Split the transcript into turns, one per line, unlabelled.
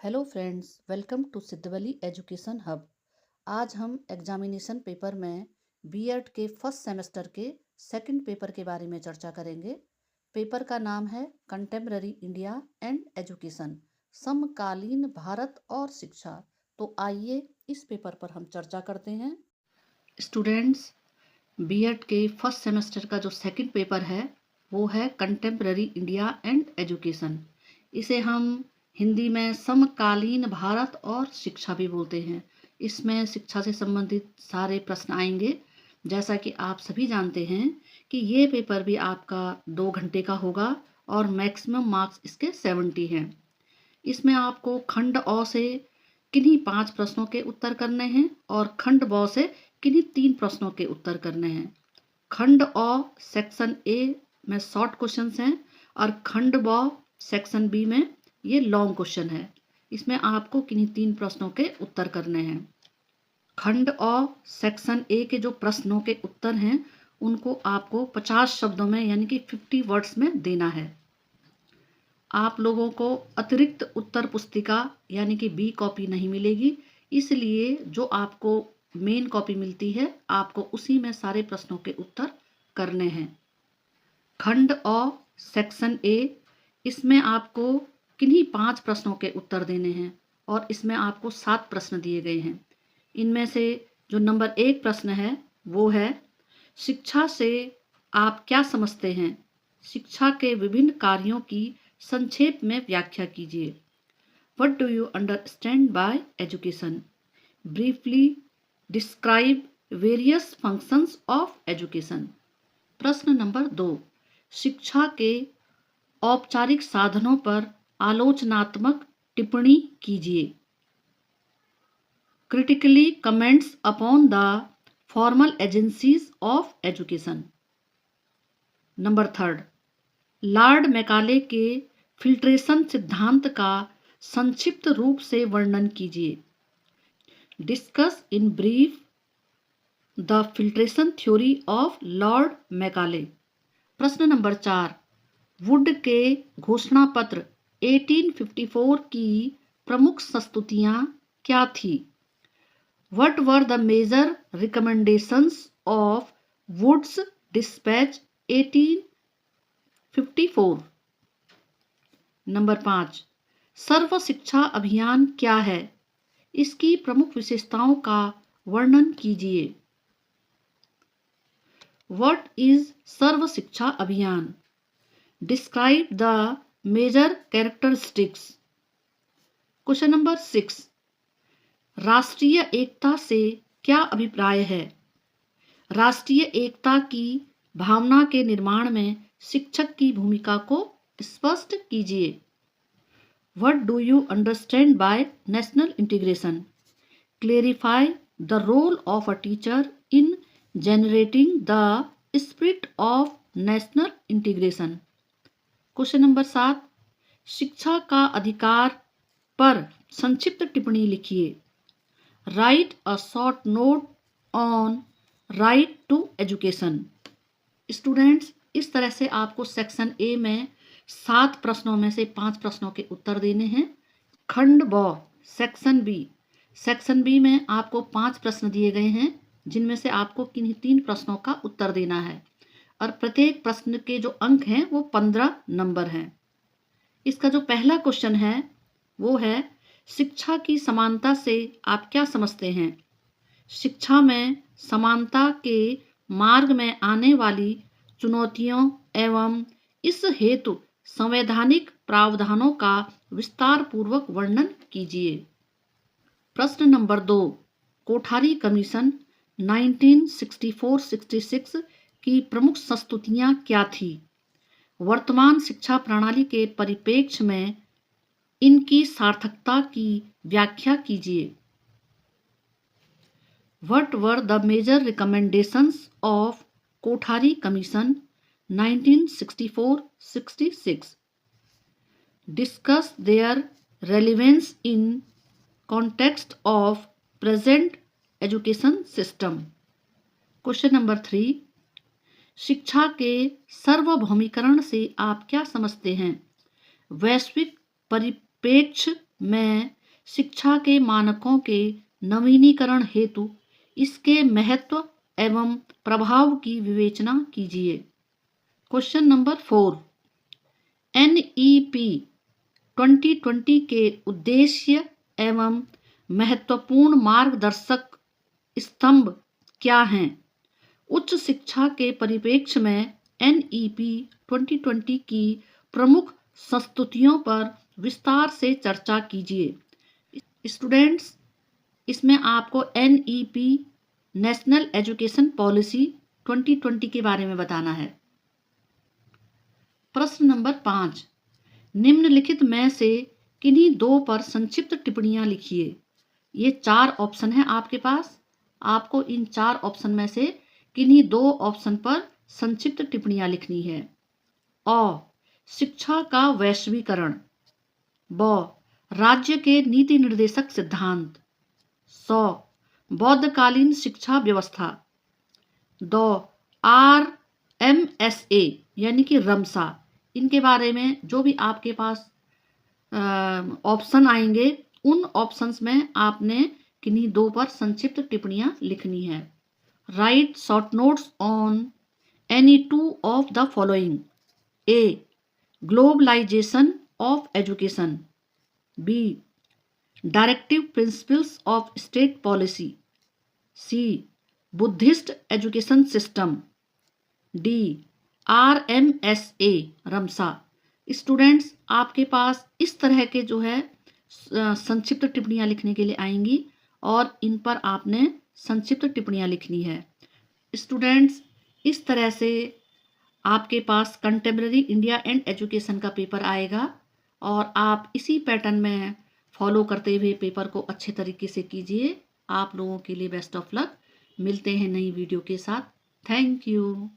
Hello friends, welcome to Siddhavali education hub. आज हम examination paper में बीएड के फर्स्ट सेमेस्टर के सेकंड पेपर के बारे में चर्चा करेंगे। पेपर का नाम है कंटेम्पररी इंडिया एंड एजुकेशन, समकालीन भारत और शिक्षा। तो आइए इस पेपर पर हम चर्चा करते हैं। स्टूडेंट्स, बीएड के फर्स्ट सेमेस्टर का जो सेकंड पेपर है वो है कंटेम्पररी इंडिया एंड एजुकेशन। इसे हम हिंदी में समकालीन भारत और शिक्षा भी बोलते हैं। इसमें शिक्षा से संबंधित सारे प्रश्न आएंगे। जैसा कि आप सभी जानते हैं कि ये पेपर भी आपका 2 घंटे का होगा और मैक्सिमम मार्क्स इसके 70 हैं। इसमें आपको खंड अ से किन्हीं 5 प्रश्नों के उत्तर करने हैं और खंड ब से किन्हीं 3 प्रश्नों के उत्तर करने हैं। खंड अ सेक्शन ए में शॉर्ट क्वेश्चंस हैं और खंड ब सेक्शन बी में ये लॉन्ग क्वेश्चन है। इसमें आपको किन्हीं 3 प्रश्नों के उत्तर करने हैं। खंड अ सेक्शन ए के जो प्रश्नों के उत्तर हैं उनको आपको 50 शब्दों में यानी कि 50 वर्ड्स में देना है। आप लोगों को अतिरिक्त उत्तर पुस्तिका यानी कि बी कॉपी नहीं मिलेगी, इसलिए जो आपको मेन कॉपी मिलती है आपको उसी में सारे प्रश्नों के उत्तर करने हैं। खंड अ सेक्शन ए, इसमें आपको किन्हीं 5 प्रश्नों के उत्तर देने हैं और इसमें आपको 7 प्रश्न दिए गए हैं। इनमें से जो नंबर 1 प्रश्न है वो है, शिक्षा से आप क्या समझते हैं? शिक्षा के विभिन्न कार्यों की संक्षेप में व्याख्या कीजिए। What do you understand by education? Briefly describe various functions of education. प्रश्न नंबर 2, शिक्षा के औपचारिक साधनों पर आलोचनात्मक टिप्पणी कीजिए। Critically comments upon the formal agencies of education. Number 3, Lord Macaulay के फिल्ट्रेशन सिद्धांत का संक्षिप्त रूप से वर्णन कीजिए। Discuss in brief the filtration theory of Lord Macaulay. प्रश्न नंबर 4, वुड के घोषणा पत्र 1854 की प्रमुख संस्तुतियां क्या थी? What were the major recommendations of Wood's Dispatch 1854? Number 5, सर्व शिक्षा अभियान क्या है? इसकी प्रमुख विशेषताओं का वर्णन कीजिए। What is सर्व शिक्षा अभियान? Describe the major characteristics. Question number 6, राष्ट्रीय एकता से क्या अभिप्राय है? राष्ट्रीय एकता की भावना के निर्माण में शिक्षक की भूमिका को स्पष्ट कीजिए। What do you understand by national integration? Clarify the role of a teacher in generating the spirit of national integration. Question number 7, शिक्षा का अधिकार पर संक्षिप्त टिप्पणी लिखिए। Write a short note on right to education. Students, इस तरह से आपको सेक्शन ए में 7 प्रश्नों में से 5 प्रश्नों के उत्तर देने हैं। खंड ब सेक्शन बी में आपको 5 प्रश्न दिए गए हैं जिनमें से आपको किन्हीं 3 प्रश्नों का उत्तर देना है और प्रत्येक प्रश्न के जो अंक हैं वो 15 नंबर हैं। इसका जो पहला क्वेश्चन है वो है, शिक्षा की समानता से आप क्या समझते हैं? शिक्षा में समानता के मार्ग में आने वाली चुनौतियों एवं इस हेतु संवैधानिक प्रावधानों का विस्तार पूर्वक वर्णन कीजिए। प्रश्न नंबर 2, कोठारी कमीशन 1964-66 की प्रमुख संस्तुतियां क्या थी? वर्तमान शिक्षा प्रणाली के परिप्रेक्ष्य में इनकी सार्थकता की व्याख्या कीजिए। What were the major recommendations of Kothari Commission 1964-66? Discuss their relevance in context of present education system. Question number 3, शिक्षा के सार्वभौमिकरण से आप क्या समझते हैं? वैश्विक परिप्रेक्ष्य में शिक्षा के मानकों के नवीनीकरण हेतु इसके महत्व एवं प्रभाव की विवेचना कीजिए। क्वेश्चन नंबर 4, NEP 2020 के उद्देश्य एवं महत्वपूर्ण मार्गदर्शक स्तंभ क्या हैं? उच्च शिक्षा के परिप्रेक्ष्य में NEP 2020 की प्रमुख संस्तुतियों पर विस्तार से चर्चा कीजिए। स्टूडेंट्स, इसमें आपको NEP नेशनल एजुकेशन पॉलिसी 2020 के बारे में बताना है। प्रश्न नंबर 5, निम्नलिखित में से किन्हीं दो पर संक्षिप्त टिप्पणियां लिखिए। ये 4 ऑप्शन है आपके पास। आपको इन 4 ऑप्शन में से किन्हीं 2 ऑप्शन पर संक्षिप्त टिप्पणियां लिखनी है। अ, शिक्षा का वैश्वीकरण। ब, राज्य के नीति निर्देशक सिद्धांत। स, बौद्धकालीन शिक्षा व्यवस्था। द, RMSA यानी कि रमसा। इनके बारे में जो भी आपके पास ऑप्शन आएंगे, उन ऑप्शंस में आपने किन्हीं 2 पर संक्षिप्त टिप्पणियां लिखनी है। Write short notes on any 2 of the following. A, globalisation of education. B, directive principles of state policy. C, Buddhist education system. D, RMSA रमसा। स्टूडेंट्स, आपके पास इस तरह के जो है संक्षिप्त टिप्पणियां लिखने के लिए आएंगी और इन पर आपने संक्षिप्त टिप्पणियां लिखनी है। स्टूडेंट्स, इस तरह से आपके पास कंटेम्प्रेरी इंडिया एंड एजुकेशन का पेपर आएगा और आप इसी पैटर्न में फॉलो करते हुए पेपर को अच्छे तरीके से कीजिए। आप लोगों के लिए बेस्ट ऑफ लक। मिलते हैं नई वीडियो के साथ। Thank you.